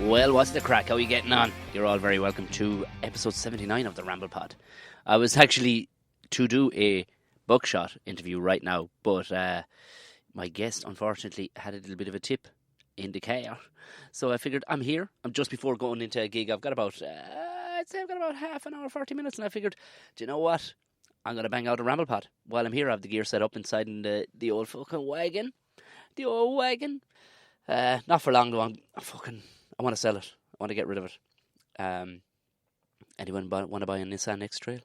Well, what's the crack? How are you getting on? You're all very welcome to episode 79 of the Ramble Pod. I was actually to do a buckshot interview right now, but my guest, unfortunately, had a little bit of a tip in the car. So I figured I'm here. I'm just before going into a gig. I've got about, I'd say I've got about half an hour, 40 minutes, and I figured, do you know what? I'm going to bang out a Ramble Pod. While I'm here, I have the gear set up inside in the old fucking wagon. The old wagon. Not for long, though. I want to sell it. I want to get rid of it. Anyone want to buy a Nissan X-Trail?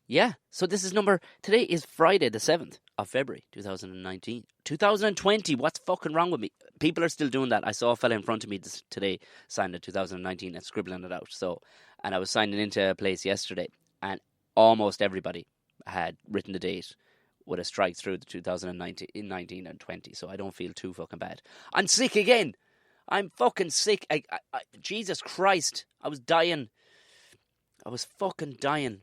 Yeah, so this is today is Friday the 7th of February 2019. 2020, what's fucking wrong with me? People are still doing that. I saw a fella in front of me today signing it 2019 and scribbling it out. And I was signing into a place yesterday, and almost everybody had written the date with a strike through the 2019 and 20, so I don't feel too fucking bad. I'm sick again. I'm fucking sick. Jesus Christ. I was dying. I was fucking dying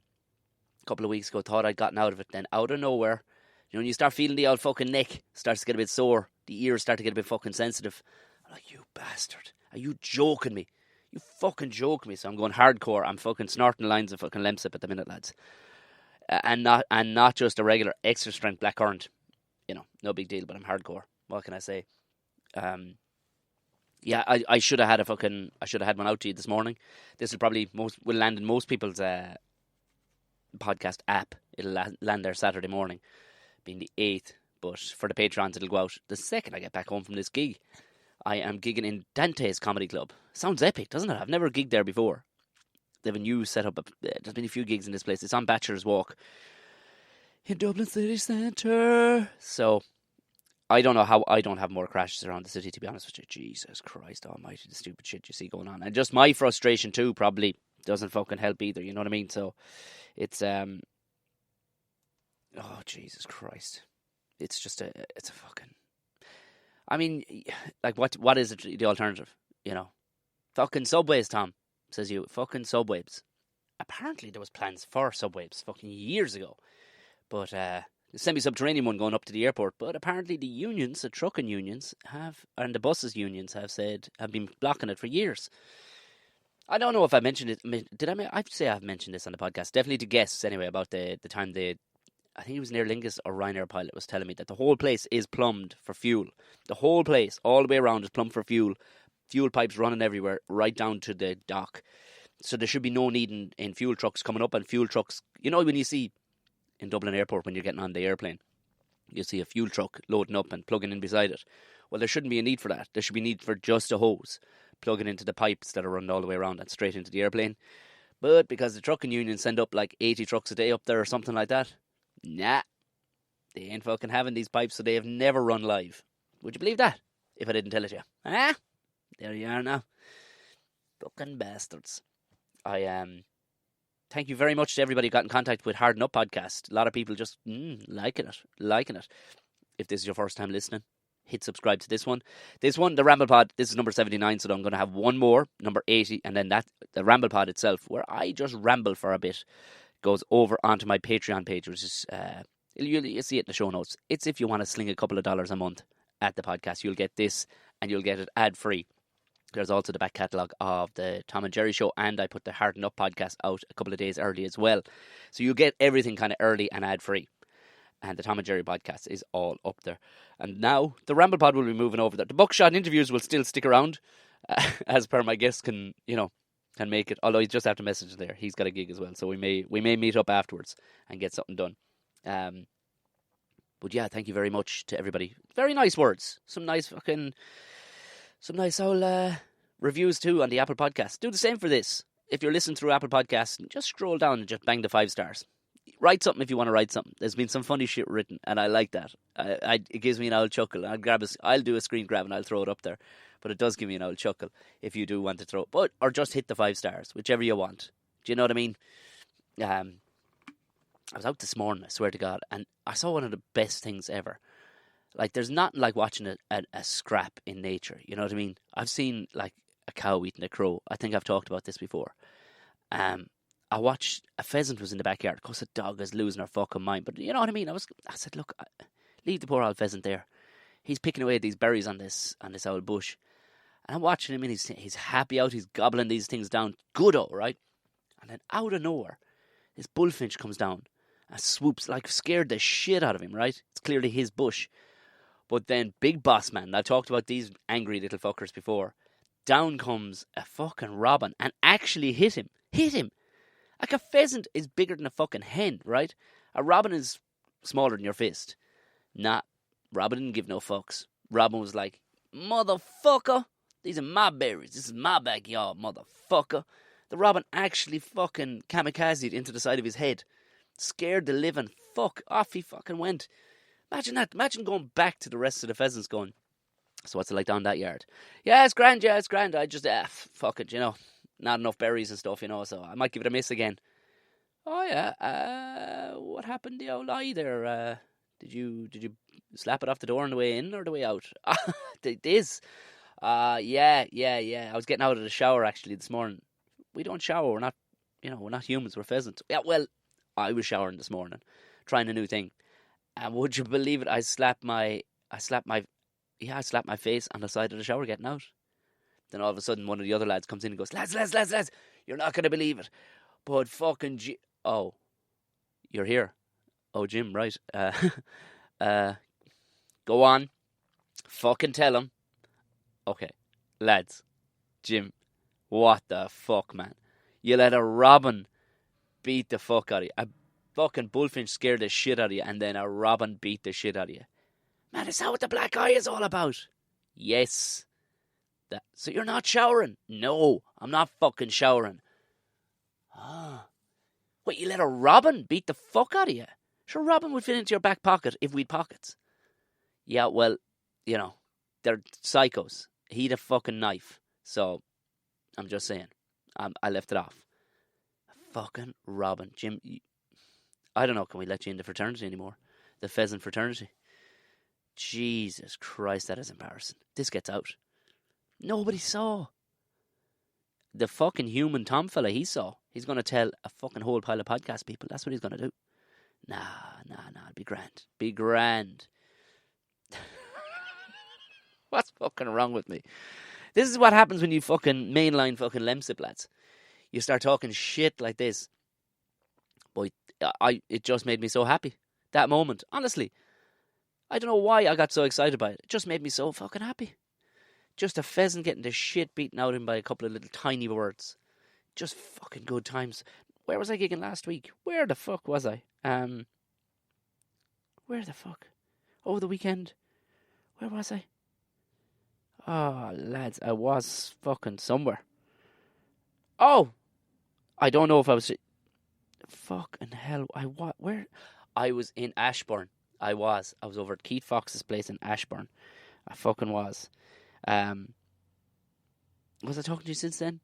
a couple of weeks ago. Thought I'd gotten out of it. Then out of nowhere, you know, when you start feeling the old fucking neck starts to get a bit sore, the ears start to get a bit fucking sensitive. I'm like, you bastard. Are you joking me? You fucking joking me. So I'm going hardcore. I'm fucking snorting lines of fucking Lemsip at the minute, lads. And not just a regular extra strength blackcurrant. You know, no big deal, but I'm hardcore. What can I say? Yeah, I should have had one out to you this morning. This will probably will land in most people's podcast app. It'll land there Saturday morning, being the 8th. But for the patrons, it'll go out the second I get back home from this gig. I am gigging in Dante's Comedy Club. Sounds epic, doesn't it? I've never gigged there before. They have a new setup. There's been a few gigs in this place. It's on Bachelor's Walk in Dublin City Centre. So I don't know how I don't have more crashes around the city, to be honest with you. Jesus Christ almighty, the stupid shit you see going on. And just my frustration too probably doesn't fucking help either, you know what I mean? So it's oh Jesus Christ. It's just it's a fucking, I mean, like what is it, the alternative, you know? Fucking subways, Tom. Says you, fucking subways. Apparently there was plans for subways fucking years ago. But the semi-subterranean one going up to the airport. But apparently the unions, the trucking unions and the buses unions have been blocking it for years. I don't know if I mentioned it. I'd say I've mentioned this on the podcast. Definitely to guests anyway, about the time I think it was Near Lingus or Ryanair pilot was telling me that the whole place is plumbed for fuel. The whole place, all the way around, is plumbed for fuel. Fuel pipes running everywhere, right down to the dock. So there should be no need in fuel trucks coming up, and fuel trucks, you know, when you see in Dublin Airport when you're getting on the airplane, you see a fuel truck loading up and plugging in beside it. Well, there shouldn't be a need for that. There should be a need for just a hose plugging into the pipes that are running all the way around and straight into the airplane. But because the trucking union send up like 80 trucks a day up there or something like that, nah, they ain't fucking having these pipes, so they have never run live. Would you believe that? If I didn't tell it you. Ah? There you are now. Fucking bastards. Thank you very much to everybody who got in contact with Harden Up Podcast. A lot of people just liking it. If this is your first time listening, hit subscribe to this one. This one, the Ramble Pod, this is number 79, so I'm going to have one more, number 80, and then the Ramble Pod itself, where I just ramble for a bit, goes over onto my Patreon page, which is, you'll see it in the show notes. It's if you want to sling a couple of dollars a month at the podcast. You'll get this, and you'll get it ad-free. There's also the back catalogue of the Tom and Jerry show, and I put the Harden Up podcast out a couple of days early as well. So you'll get everything kind of early and ad-free. And the Tom and Jerry podcast is all up there. And now the Ramble Pod will be moving over there. The buckshot interviews will still stick around, as per my guest can make it. Although he's just after message there. He's got a gig as well, so we may meet up afterwards and get something done. But yeah, thank you very much to everybody. Very nice words. Some nice old reviews too on the Apple Podcast. Do the same for this. If you're listening through Apple Podcasts, just scroll down and just bang the 5 stars. Write something if you want to write something. There's been some funny shit written, and I like that. It gives me an old chuckle. I'll do a screen grab and I'll throw it up there. But it does give me an old chuckle if you do want to throw it. Or just hit the 5 stars, whichever you want. Do you know what I mean? I was out this morning, I swear to God, and I saw one of the best things ever. Like, there's nothing like watching a scrap in nature. You know what I mean? I've seen, like, a cow eating a crow. I think I've talked about this before. I watched a pheasant was in the backyard. Of course, the dog is losing her fucking mind. But you know what I mean? I said, look, leave the poor old pheasant there. He's picking away these berries on this old bush. And I'm watching him, and he's happy out. He's gobbling these things down. Goodo, right? And then out of nowhere, this bullfinch comes down and swoops, like scared the shit out of him, right? It's clearly his bush. But then big boss man, I've talked about these angry little fuckers before. Down comes a fucking robin and actually hit him. Hit him. Like a pheasant is bigger than a fucking hen, right? A robin is smaller than your fist. Nah, Robin didn't give no fucks. Robin was like, motherfucker, these are my berries. This is my backyard, motherfucker. The robin actually fucking kamikazed into the side of his head. Scared the living fuck off he fucking went. Imagine that. Imagine going back to the rest of the pheasants going, so what's it like down that yard? Yeah, it's grand. I just, fuck it, not enough berries and stuff, so I might give it a miss again. Oh, yeah, what happened to the old eye there? Did you slap it off the door on the way in or the way out? This. Yeah. I was getting out of the shower actually this morning. We don't shower. We're not, we're not humans. We're pheasants. Yeah, well, I was showering this morning, trying a new thing. And would you believe it? I slapped my face on the side of the shower getting out. Then all of a sudden, one of the other lads comes in and goes, lads, you're not going to believe it. But fucking oh, you're here. Oh, Jim, right. Go on. Fucking tell him. Okay, lads. Jim, what the fuck, man? You let a robin beat the fuck out of you. A fucking bullfinch scared the shit out of you, and then a robin beat the shit out of you. Man, is that what the black eye is all about? Yes. So you're not showering? No, I'm not fucking showering. Ah. What, you let a robin beat the fuck out of you? Sure, robin would fit into your back pocket if we'd pockets. Yeah, well, they're psychos. He'd a fucking knife. So, I'm just saying. I left it off. A fucking robin. Jim, I don't know, can we let you into fraternity anymore? The pheasant fraternity? Jesus Christ, that is embarrassing. This gets out. Nobody saw. The fucking human Tom fella, he saw. He's going to tell a fucking whole pile of podcast people. That's what he's going to do. Nah. Be grand. What's fucking wrong with me? This is what happens when you fucking mainline fucking Lemsip, lads. You start talking shit like this. Boy, it just made me so happy. That moment. Honestly. I don't know why I got so excited by it. It just made me so fucking happy. Just a pheasant getting the shit beaten out of him by a couple of little tiny birds. Just fucking good times. Where was I gigging last week? Where the fuck was I? Where the fuck? Over the weekend? Where was I? Oh, lads, I was fucking somewhere. Oh! I don't know if I was... Fucking hell, where? I was in Ashbourne. I was over at Keith Fox's place in Ashbourne. I fucking was. Was I talking to you since then?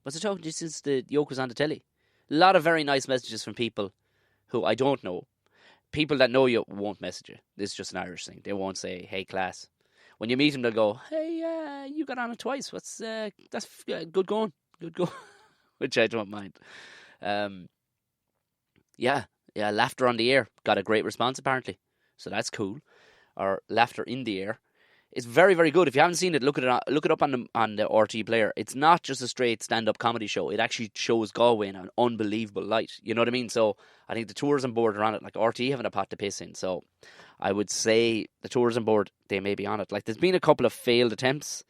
Was I talking to you since the yoke was on the telly? A lot of very nice messages from people who I don't know. People that know you won't message you. This is just an Irish thing. They won't say, hey, class. When you meet them, they'll go, hey, you got on it twice. That's good going. Good going. Which I don't mind. Yeah, laughter on the air. Got a great response, apparently. So that's cool. Or laughter in the air. It's very, very good. If you haven't seen it, look it up on the RT player. It's not just a straight stand-up comedy show. It actually shows Galway in an unbelievable light. You know what I mean? So I think the tourism board are on it. Like RT having a pot to piss in. So I would say the tourism board, they may be on it. Like there's been a couple of failed attempts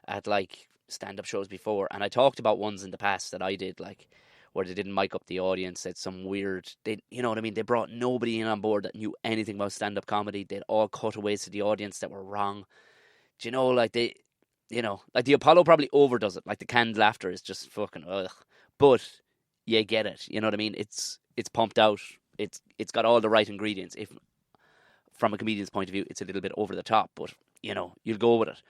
at like stand-up shows before. And I talked about ones in the past that I did, like where they didn't mic up the audience, said some weird, you know what I mean? They brought nobody in on board that knew anything about stand-up comedy. They'd all cutaways to the audience that were wrong. Do you know, like the Apollo probably overdoes it. Like the canned laughter is just fucking ugh. But you get it. You know what I mean? It's pumped out. It's got all the right ingredients. If from a comedian's point of view, it's a little bit over the top, but you'll go with it.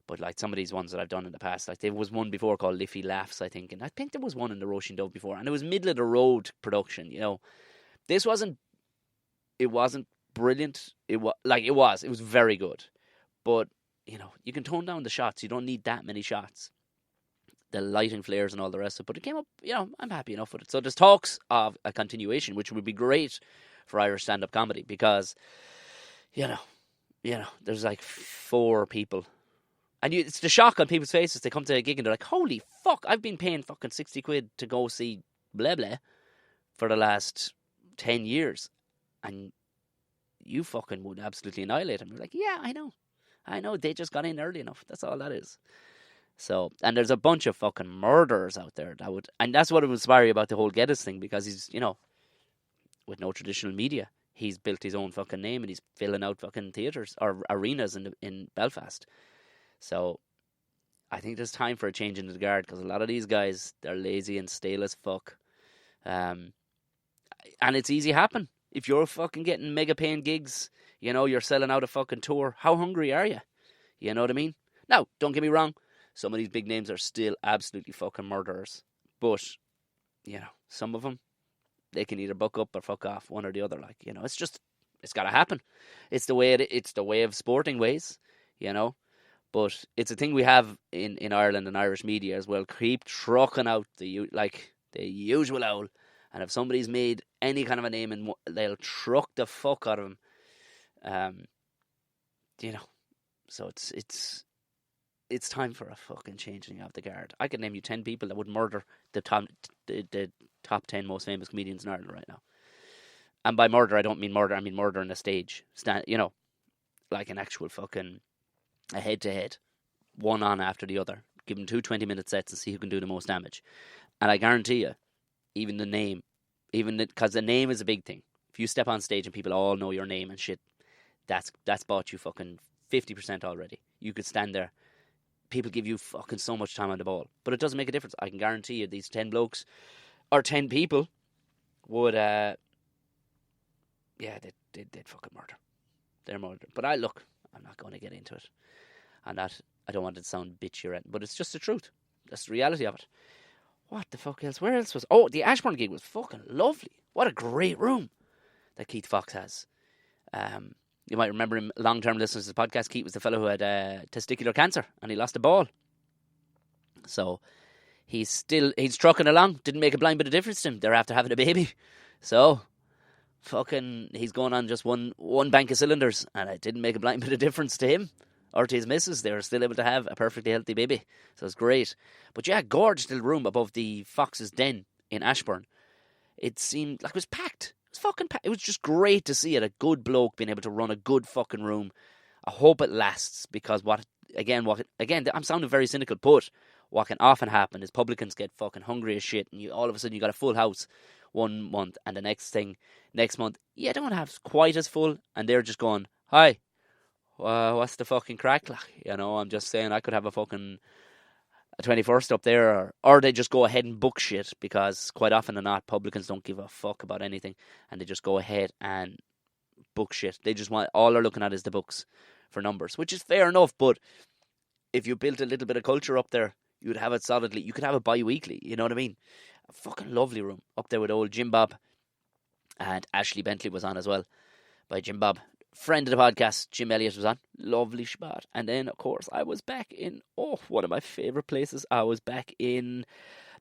But like some of these ones that I've done in the past, like there was one before called Liffey Laughs, I think, and I think there was one in the Roisin Dove before, and it was middle of the road production. This wasn't brilliant. It was very good, but you can tone down the shots. You don't need that many shots, the lighting flares and all the rest of it. But it came up. I'm happy enough with it. So there's talks of a continuation, which would be great for Irish stand-up comedy because, there's like 4 people And it's the shock on people's faces. They come to a gig and they're like, holy fuck, I've been paying fucking 60 quid to go see blah blah for the last 10 years. And you fucking would absolutely annihilate them. You're like, yeah, I know, they just got in early enough. That's all that is. So, and there's a bunch of fucking murderers out there that would, and that's what would inspire you about the whole Geddes thing, because he's, with no traditional media, he's built his own fucking name and he's filling out fucking theatres or arenas in Belfast. So, I think there's time for a change in the guard, because a lot of these guys, they're lazy and stale as fuck. And it's easy to happen. If you're fucking getting mega paying gigs, you're selling out a fucking tour, how hungry are you? You know what I mean? Now, don't get me wrong, some of these big names are still absolutely fucking murderers. But, some of them, they can either buck up or fuck off, one or the other. It's got to happen. It's the way of sporting ways, But it's a thing we have in Ireland and Irish media as well. Keep trucking out the usual owl. And if somebody's made any kind of a name, they'll truck the fuck out of them. So it's time for a fucking changing of the guard. I could name you 10 people that would murder the top 10 most famous comedians in Ireland right now. And by murder, I don't mean murder. I mean murder on a stage. Like an actual fucking a head-to-head, one on after the other. Give them 2 20-minute sets and see who can do the most damage. And I guarantee you, even the name, because the name is a big thing. If you step on stage and people all know your name and shit, that's bought you fucking 50% already. You could stand there. People give you fucking so much time on the ball. But it doesn't make a difference. I can guarantee you these 10 blokes or 10 people would, they'd fucking murder. They're murder. But I'm not going to get into it. And that, I don't want it to sound bitchy or anything, but it's just the truth. That's the reality of it. What the fuck else? Where else was... Oh, the Ashbourne gig was fucking lovely. What a great room that Keith Fox has. You might remember him, long-term listeners to the podcast. Keith was the fellow who had testicular cancer and he lost a ball. So he's trucking along. Didn't make a blind bit of difference to him. They're after having a baby. So fucking he's going on just one bank of cylinders, and it didn't make a blind bit of difference to him or to his missus. They were still able to have a perfectly healthy baby. So it's great. But yeah, gorgeous little room above the Fox's Den in Ashbourne. It seemed like it was packed. It was fucking packed. It was just great to see it. A good bloke being able to run a good fucking room. I hope it lasts, because again, I'm sounding very cynical, but what can often happen is publicans get fucking hungry as shit, and all of a sudden you got a full house one month, and the next month, you don't have quite as full, and they're just going, hi, what's the fucking crack? I'm just saying I could have a 21st up there, or they just go ahead and book shit, because quite often than not, publicans don't give a fuck about anything, and they just go ahead and book shit. They just want, all they're looking at is the books for numbers, which is fair enough, but if you built a little bit of culture up there, you'd have it solidly. You could have it bi-weekly, you know what I mean? A fucking lovely room up there with old Jim Bob, and Ashley Bentley was on as well by Jim Bob. Friend of the podcast, Jim Elliott, was on. Lovely spot. And then, of course, I was back in, one of my favourite places. I was back in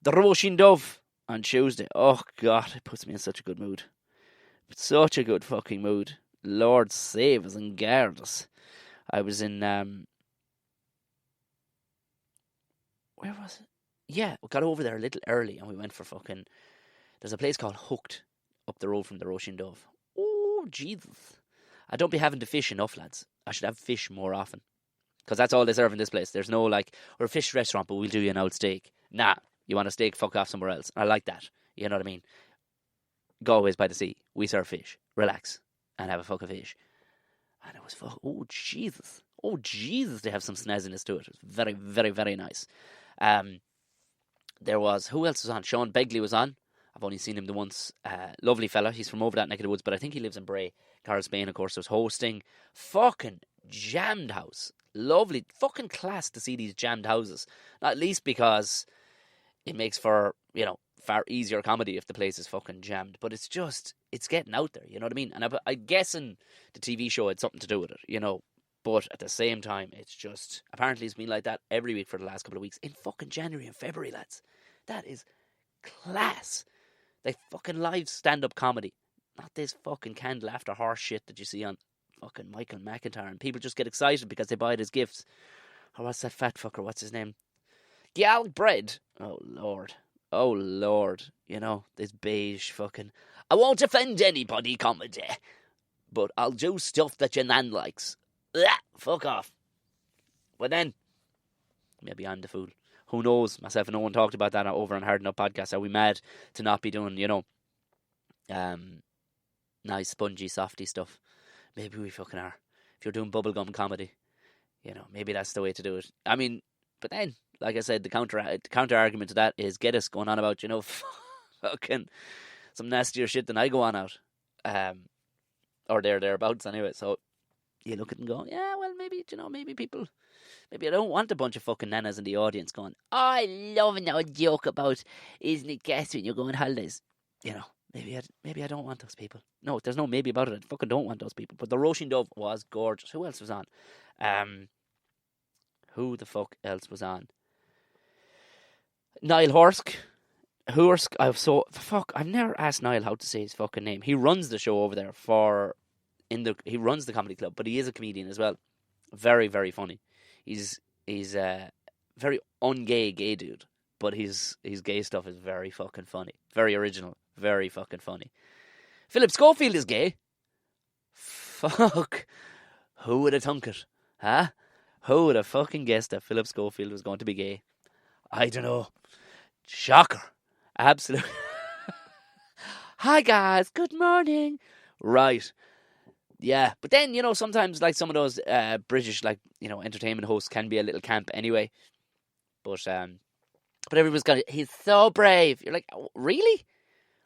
the Roisin Dove on Tuesday. Oh, God, it puts me in such a good mood. Such a good fucking mood. Lord save us and guard us. I was in, where was it? Yeah, we got over there a little early and we went for fucking, there's a place called Hooked up the road from the Roisin Dove. Oh, Jesus. I don't be having to fish enough, lads. I should have fish more often. Because that's all they serve in this place. There's no we're a fish restaurant, but we'll do you an old steak. Nah, you want a steak, fuck off somewhere else. I like that. You know what I mean? Galway's by the sea. We serve fish. Relax. And have a fuck of fish. And it was oh, Jesus. Oh, Jesus, they have some snazziness to it. It was very, very, very nice. There was, who else was on? Sean Begley was on. I've only seen him the once. Lovely fella. He's from over that neck of the woods, but I think he lives in Bray. Carl Spain, of course, was hosting. Fucking jammed house. Lovely. Fucking class to see these jammed houses. Not least because it makes for, far easier comedy if the place is fucking jammed. But it's getting out there, you know what I mean? And I'm guessing the TV show had something to do with it, But at the same time, it's just, apparently it's been like that every week for the last couple of weeks. In fucking January and February, lads. That is class. Like fucking live stand-up comedy. Not this fucking canned laughter horse shit that you see on fucking Michael McIntyre. And people just get excited because they buy it as gifts. Or what's that fat fucker? What's his name? Galbread. Oh, Lord. Oh, Lord. You know, this beige fucking... I won't offend anybody comedy, but I'll do stuff that your nan likes. Ugh, fuck off. But then, maybe I'm the fool. Who knows? Myself and no one talked about that over on Hard Enough Podcast. Are we mad to not be doing, nice, spongy, softy stuff? Maybe we fucking are. If you're doing bubblegum comedy, maybe that's the way to do it. I mean, but then, like I said, the counter argument to that is get us going on about, fucking some nastier shit than I go on out. Or thereabouts anyway. So you look at it and go, yeah, well, maybe, maybe people... Maybe I don't want a bunch of fucking nanas in the audience going, oh, I love an old joke about, isn't it gas when you're going on holidays? Maybe I don't want those people. No, there's no maybe about it. I fucking don't want those people. But the Roisin Dove was gorgeous. Who else was on? Who the fuck else was on? Niall Horsk. I've never asked Niall how to say his fucking name. He runs the show over there he runs the comedy club, but he is a comedian as well. Very, very funny. He's a very ungay gay dude, but his gay stuff is very fucking funny. Very original. Very fucking funny. Philip Schofield is gay. Fuck. Who would have thunk it? Huh? Who would have fucking guessed that Philip Schofield was going to be gay? I don't know. Shocker. Absolute. Hi guys, good morning. Right. Yeah, but then, sometimes, like, some of those British, like, entertainment hosts can be a little camp anyway. But everyone's he's so brave. You're like, oh, really?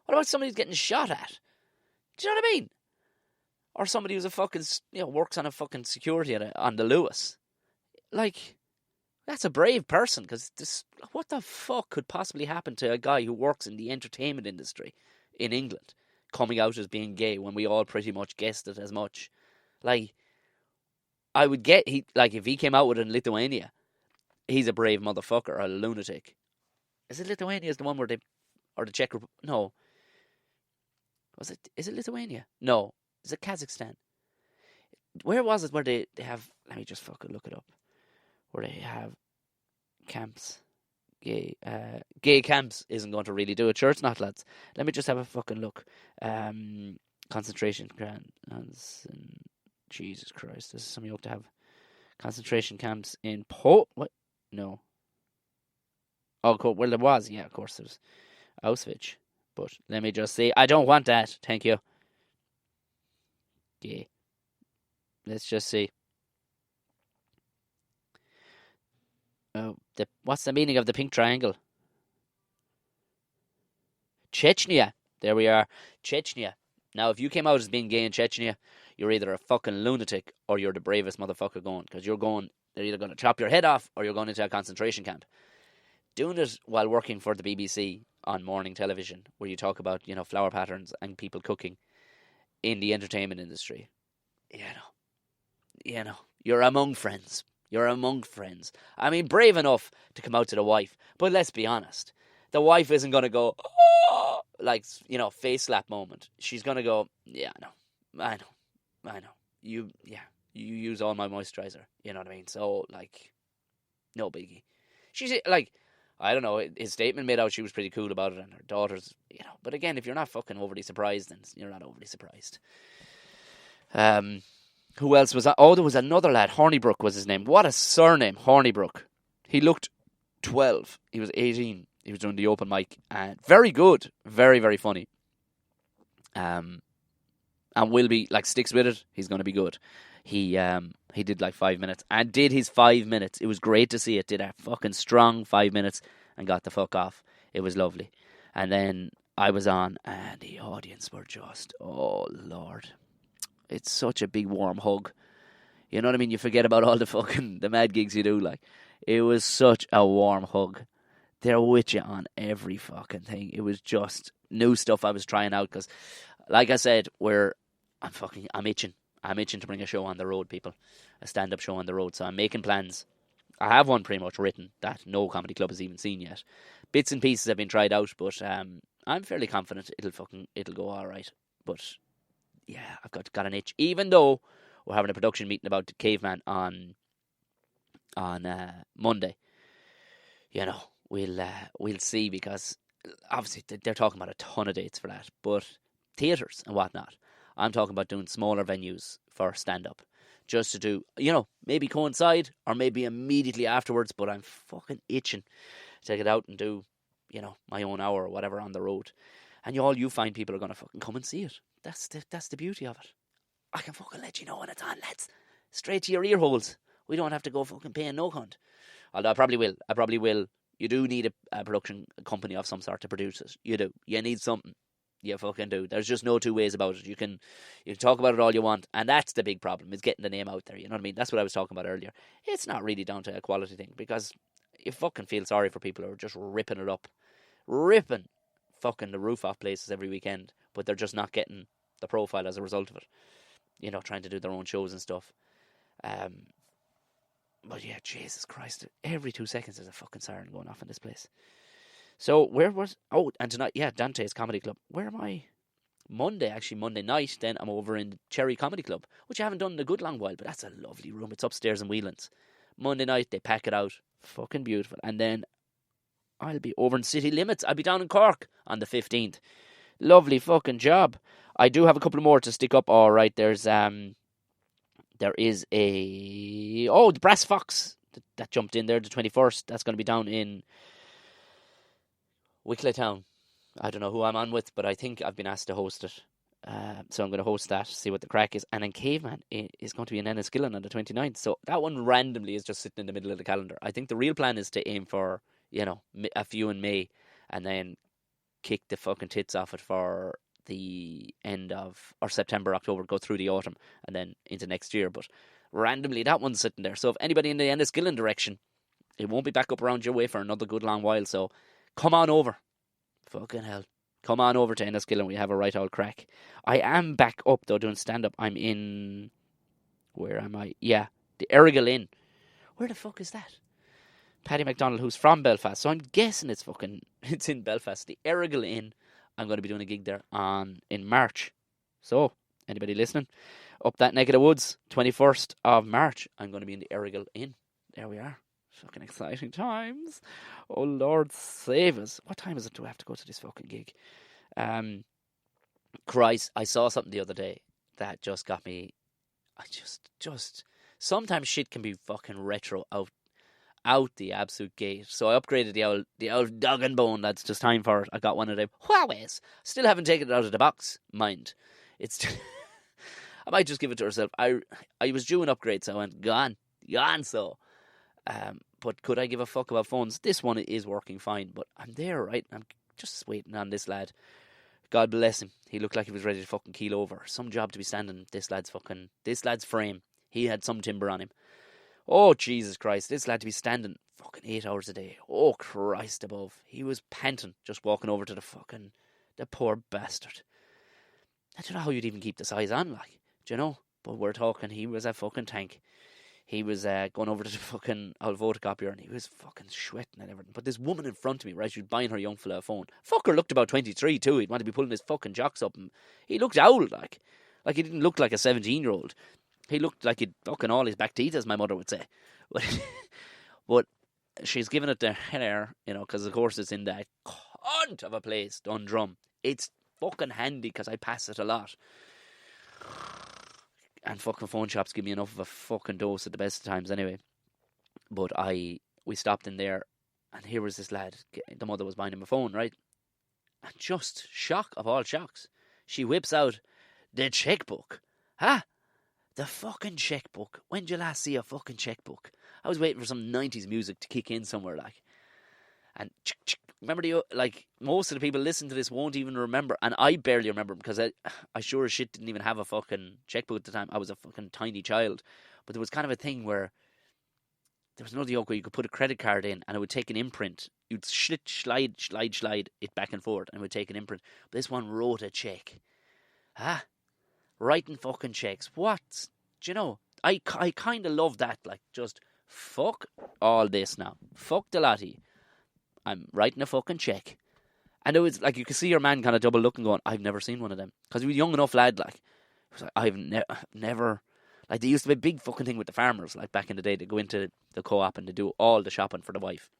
What about somebody who's getting shot at? Do you know what I mean? Or somebody who's a fucking, works on a fucking security on the Lewis. Like, that's a brave person, because what the fuck could possibly happen to a guy who works in the entertainment industry in England? Coming out as being gay when we all pretty much guessed it as much. Like, I would get, if he came out with it in Lithuania, he's a brave motherfucker or a lunatic. Is it Lithuania is the one where or the Czech Republic? No. Is it Lithuania? No. Is it Kazakhstan? Where was it where they have, let me just fucking look it up, where they have camps. Gay camps isn't going to really do it. Sure, it's not, lads. Let me just have a fucking look. Concentration camps. Jesus Christ, this is something you hope to have. Concentration camps in what? No. Oh, cool. Well, there was. Yeah, of course, there was Auschwitz. But let me just see. I don't want that. Thank you. Yeah. Let's just see. What's the meaning of the pink triangle? Chechnya. There we are. Chechnya. Now, if you came out as being gay in Chechnya, you're either a fucking lunatic or you're the bravest motherfucker going. Because they're either going to chop your head off or you're going into a concentration camp. Doing it while working for the BBC on morning television, where you talk about, flower patterns and people cooking in the entertainment industry. You're among friends. You're among friends. I mean, brave enough to come out to the wife. But let's be honest. The wife isn't going to go, oh, like, face slap moment. She's going to go, yeah, I know. You use all my moisturizer. You know what I mean? So, like, no biggie. She's, like, I don't know. His statement made out she was pretty cool about it, and her daughter's, But again, if you're not fucking overly surprised, then you're not overly surprised. Who else was that? Oh, there was another lad. Hornibrook was his name. What a surname, Hornibrook. He looked 12. He was 18. He was doing the open mic. And very good. Very, very funny. And will be, like, sticks with it. He's going to be good. He did like 5 minutes. And did his 5 minutes. It was great to see it. Did a fucking strong 5 minutes. And got the fuck off. It was lovely. And then I was on. And the audience were just, oh, Lord. It's such a big warm hug. You know what I mean? You forget about all the mad gigs you do. Like, it was such a warm hug. They're with you on every fucking thing. It was just new stuff I was trying out because, like I said, I'm itching. I'm itching to bring a show on the road, people. A stand-up show on the road. So I'm making plans. I have one pretty much written that no comedy club has even seen yet. Bits and pieces have been tried out, but I'm fairly confident it'll go all right. But yeah, I've got an itch. Even though we're having a production meeting about the Caveman on on Monday. You know, we'll see, because obviously they're talking about a ton of dates for that, but theatres and whatnot. I'm talking about doing smaller venues for stand up, just to do, maybe coincide or maybe immediately afterwards. But I'm fucking itching to get out and do, my own hour or whatever on the road, and all you find people are gonna fucking come and see it. That's the beauty of it. I can fucking let you know when it's on, lads. Straight to your ear holes. We don't have to go fucking paying no cunt. Although I probably will. You do need a production company of some sort to produce it. You do. You need something. You fucking do. There's just no two ways about it. You can talk about it all you want, and that's the big problem, is getting the name out there. You know what I mean? That's what I was talking about earlier. It's not really down to a quality thing, because you fucking feel sorry for people who are just ripping it up. Ripping fucking the roof off places every weekend, but they're just not getting the profile as a result of it. Trying to do their own shows and stuff. But yeah, Jesus Christ, every 2 seconds there's a fucking siren going off in this place. So and tonight, yeah, Dante's Comedy Club. Where am I? Monday night, then I'm over in the Cherry Comedy Club, which I haven't done in a good long while, but that's a lovely room. It's upstairs in Whelan's. Monday night, they pack it out. Fucking beautiful. And then I'll be over in City Limits. I'll be down in Cork on the 15th. Lovely fucking job. I do have a couple more to stick up. All right, there is the Brass Fox that jumped in there, the 21st. That's going to be down in Wicklow Town. I don't know who I'm on with, but I think I've been asked to host it. So I'm going to host that, see what the crack is. And then Caveman is going to be in Enniskillen on the 29th. So that one randomly is just sitting in the middle of the calendar. I think the real plan is to aim for, a few in May, and then kick the fucking tits off it for the end of, or September, October, go through the autumn, and then into next year. But randomly, that one's sitting there. So if anybody in the Enniskillen direction, it won't be back up around your way for another good long while. So come on over. Fucking hell. Come on over to Enniskillen. We have a right old crack. I am back up, though, doing stand-up. I'm in... Where am I? Yeah, the Errigal Inn. Where the fuck is that? Paddy McDonald, who's from Belfast. So I'm guessing it's in Belfast. The Errigal Inn. I'm going to be doing a gig there in March. So, anybody listening? Up that neck of the woods, 21st of March, I'm going to be in the Errigal Inn. There we are. Fucking exciting times. Oh, Lord, save us. What time is it? Do I have to go to this fucking gig? Christ, I saw something the other day that just got me. I just sometimes shit can be fucking retro out the absolute gate. So I upgraded the old dog and bone. That's just time for it. I got one of them Huawei's. Still haven't taken it out of the box. Mind, it's. I might just give it to herself. I was due an upgrade, so I went gone. So. But could I give a fuck about phones? This one is working fine, but I'm there, right? I'm just waiting on this lad. God bless him. He looked like he was ready to fucking keel over. Some job to be standing this lad's frame. He had some timber on him. Oh, Jesus Christ. This lad to be standing fucking 8 hours a day. Oh, Christ above. He was panting just walking over to the poor bastard. I don't know how you'd even keep the size on, like. Do you know? But we're talking, he was a fucking tank. He was going over to the fucking old photocopier, and he was fucking sweating and everything. But this woman in front of me, right, she was buying her young fella a phone. Fucker looked about 23 too. He'd want to be pulling his fucking jocks up. And he looked old, like he didn't look like a 17-year-old. He looked like he'd fucking all his back teeth, as my mother would say. But she's giving it the hair, because of course it's in that cunt of a place, Dundrum. It's fucking handy because I pass it a lot. And fucking phone shops give me enough of a fucking dose at the best of times anyway. But we stopped in there, and here was this lad. The mother was buying him a phone, right? And just shock of all shocks, she whips out the checkbook. Huh? The fucking checkbook. When did you last see a fucking checkbook? I was waiting for some 90s music to kick in somewhere, like. And remember, most of the people listening to this won't even remember, and I barely remember because I sure as shit didn't even have a fucking checkbook at the time. I was a fucking tiny child, but there was kind of a thing where there was another yoke where you could put a credit card in, and it would take an imprint. You'd slide it back and forth, and it would take an imprint. But this one wrote a check. Writing fucking checks. What? Do you know? I kind of love that. Like, just fuck all this now. Fuck the lottie. I'm writing a fucking check. And it was like, you could see your man kind of double looking going, I've never seen one of them. Because he was a young enough lad, like. He was like, I've never. Like, they used to be a big fucking thing with the farmers. Like, back in the day, they go into the co-op and they do all the shopping for the wife.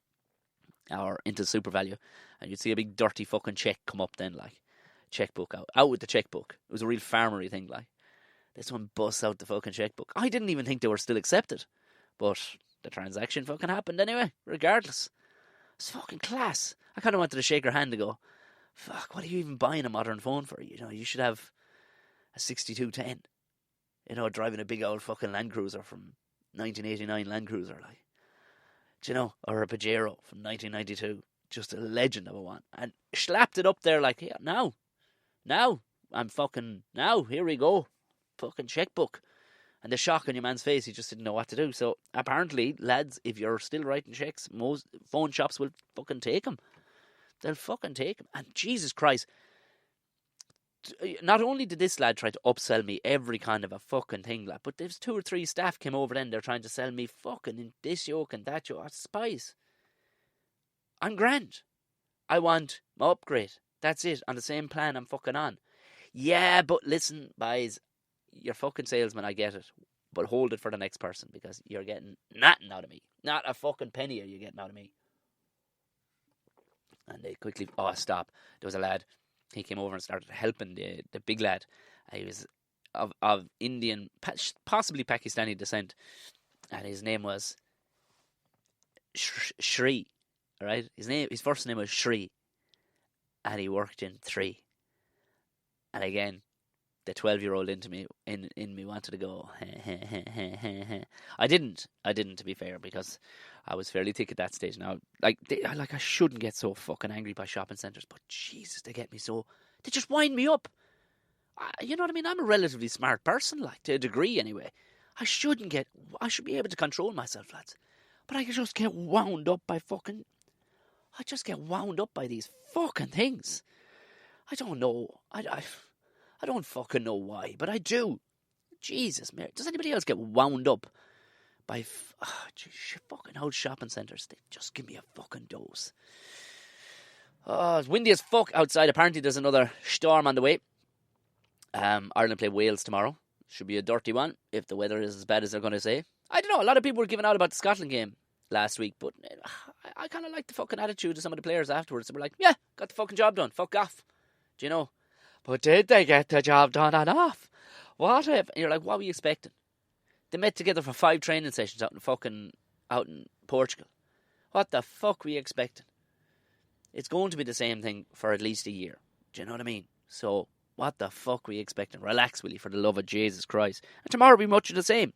Or into Super Value. And you'd see a big dirty fucking check come up then, like. Checkbook out. Out with the checkbook. It was a real farmery thing, like. This one busts out the fucking checkbook. I didn't even think they were still accepted. But the transaction fucking happened anyway, regardless. It's fucking class. I kind of wanted to shake her hand and go, fuck, what are you even buying a modern phone for? You know, you should have a 6210. You know, driving a big old fucking Land Cruiser from 1989 Land Cruiser, like. Do you know? Or a Pajero from 1992. Just a legend of a one. And slapped it up there like, yeah, now, here we go. Fucking checkbook. And the shock on your man's face, he just didn't know what to do. So apparently, lads, if you're still writing checks, most phone shops will fucking take them. They'll fucking take them. And Jesus Christ, not only did this lad try to upsell me every kind of a fucking thing, lad, but there's 2 or 3 staff came over then, they're trying to sell me fucking this yoke and that yoke. Spies. I'm grand. I want my upgrade. That's it. On the same plan I'm fucking on. Yeah, but listen, boys, you're fucking salesman, I get it. But hold it for the next person, because you're getting nothing out of me. Not a fucking penny are you getting out of me. And they quickly, stop. There was a lad, he came over and started helping the big lad. He was of Indian, possibly Pakistani descent. And his name was Shri. Right? His first name was Shri. And he worked in 3. And again, the 12-year-old in me wanted to go. I didn't, to be fair, because I was fairly thick at that stage. Now, I shouldn't get so fucking angry by shopping centres, but Jesus, they get me so. They just wind me up. You know what I mean? I'm a relatively smart person, like, to a degree anyway. I should be able to control myself, lads. But I just get wound up by these fucking things. I don't know. I don't fucking know why, but I do. Jesus, man. Does anybody else get wound up by fucking old shopping centres? They just give me a fucking dose. Oh, it's windy as fuck outside. Apparently there's another storm on the way. Ireland play Wales tomorrow. Should be a dirty one, if the weather is as bad as they're going to say. I don't know. A lot of people were giving out about the Scotland game last week, but I kind of like the fucking attitude of some of the players afterwards. They were like, yeah, got the fucking job done. Fuck off. Do you know? But did they get the job done enough? What if? And you're like, what were you expecting? They met together for 5 training sessions out in Portugal. What the fuck were you expecting? It's going to be the same thing for at least a year. Do you know what I mean? So, what the fuck were you expecting? Relax, will you, for the love of Jesus Christ. And tomorrow will be much of the same.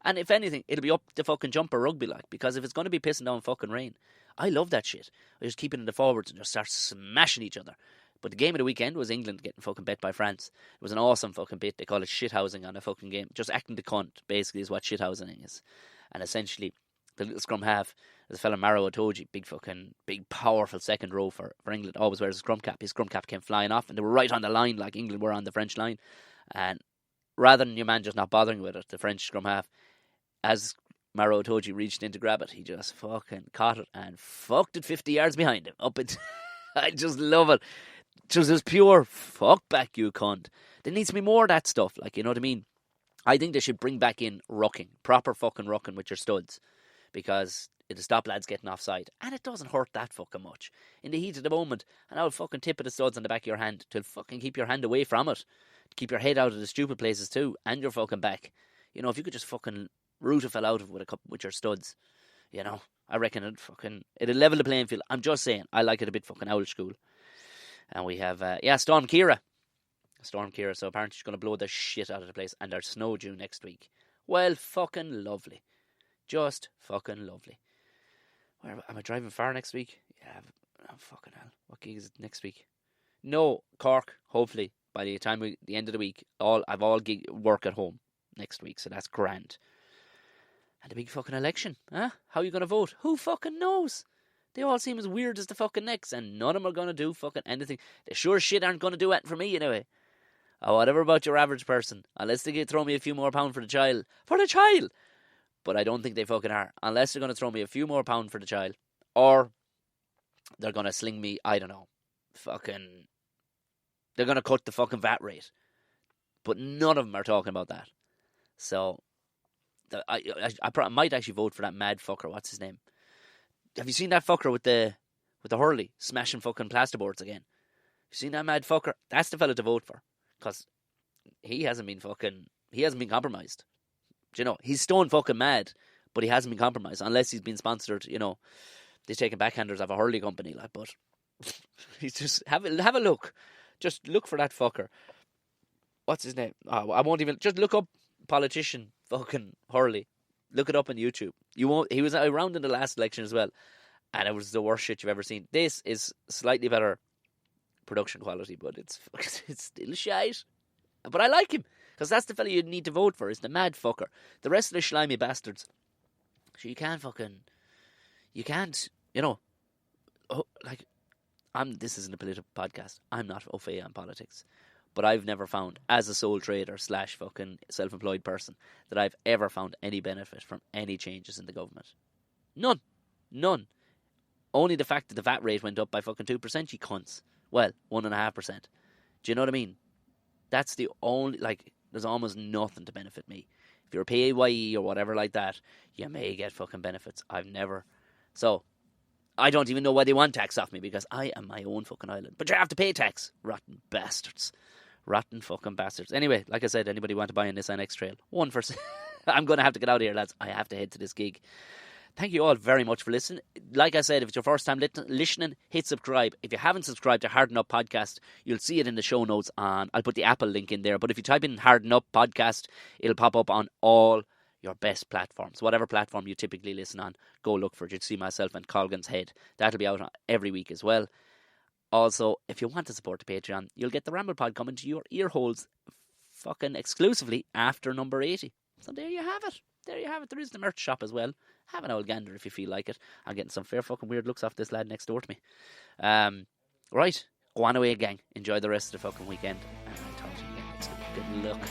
And if anything, it'll be up the fucking jumper rugby, like, because if it's going to be pissing down fucking rain, I love that shit. I just keep it in the forwards and just start smashing each other. But the game of the weekend was England getting fucking bet by France. It was an awesome fucking bit. They call it shithousing on a fucking game. Just acting the cunt, basically, is what shithousing is. And essentially, the little scrum half, there's a fella, Maro Itoje, big powerful second row for England, always wears a scrum cap. His scrum cap came flying off, and they were right on the line, like England were on the French line. And rather than your man just not bothering with it, the French scrum half, as Maro Itoje reached in to grab it, he just fucking caught it and fucked it 50 yards behind him. I just love it. Just as pure, fuck back, you cunt. There needs to be more of that stuff, like, you know what I mean? I think they should bring back in rucking, proper fucking rucking with your studs, because it'll stop lads getting offside, and it doesn't hurt that fucking much. In the heat of the moment, and I'll fucking tip of the studs on the back of your hand to fucking keep your hand away from it, keep your head out of the stupid places too, and your fucking back. You know, if you could just fucking root a fell out of it with your studs, you know, I reckon it'll level the playing field. I'm just saying, I like it a bit fucking old school. And we have, Storm Ciara. So apparently she's going to blow the shit out of the place. And there's snow due next week. Well, fucking lovely. Just fucking lovely. Am I driving far next week? Yeah, fucking hell. What gig is it next week? No, Cork, hopefully. By the end of the week, I've all work at home next week. So that's grand. And the big fucking election. Huh? How are you going to vote? Who fucking knows? They all seem as weird as the fucking necks, and none of them are going to do fucking anything. They sure shit aren't going to do it for me anyway. Or whatever about your average person. Unless they throw me a few more pound for the child. For the child! But I don't think they fucking are. Unless they're going to throw me a few more pound for the child. Or they're going to sling me, I don't know, they're going to cut the fucking VAT rate. But none of them are talking about that. So I might actually vote for that mad fucker. What's his name? Have you seen that fucker with the Hurley smashing fucking plasterboards again? You seen that mad fucker? That's the fella to vote for, because he hasn't been compromised. Do you know, he's stone fucking mad, but he hasn't been compromised unless he's been sponsored. You know, they're taking backhanders of a Hurley company, like. But he's just have a look. Just look for that fucker. What's his name? Oh, I won't even. Just look up politician fucking Hurley. Look it up on YouTube. You won't. He was around in the last election as well, and it was the worst shit you've ever seen. This is slightly better production quality, but it's still shite. But I like him, because that's the fella you need to vote for, is the mad fucker. The rest of the slimy bastards, so you can't, you know, this isn't a political podcast. I'm not au fait on politics. But I've never found, as a sole trader / fucking self-employed person, that I've ever found any benefit from any changes in the government. None. Only the fact that the VAT rate went up by fucking 2%, you cunts. Well, 1.5%. Do you know what I mean? That's the only, there's almost nothing to benefit me. If you're a PAYE or whatever like that, you may get fucking benefits. I've never. So, I don't even know why they want tax off me, because I am my own fucking island. But you have to pay tax. Rotten bastards. Rotten fucking bastards. Anyway, like I said, anybody want to buy in this NX Trail? One for... I'm going to have to get out of here, lads. I have to head to this gig. Thank you all very much for listening. Like I said, if it's your first time listening, hit subscribe. If you haven't subscribed to Harden Up Podcast, you'll see it in the show notes. I'll put the Apple link in there. But if you type in Harden Up Podcast, it'll pop up on all your best platforms. Whatever platform you typically listen on, go look for it. You'll see myself and Colgan's Head. That'll be out every week as well. Also, if you want to support the Patreon, you'll get the Ramble Pod coming to your ear holes fucking exclusively after number 80. So there you have it. There is the merch shop as well. Have an old gander if you feel like it. I'm getting some fair fucking weird looks off this lad next door to me. Right. Go on away, gang. Enjoy the rest of the fucking weekend. And I'll talk to you again next week. Good luck.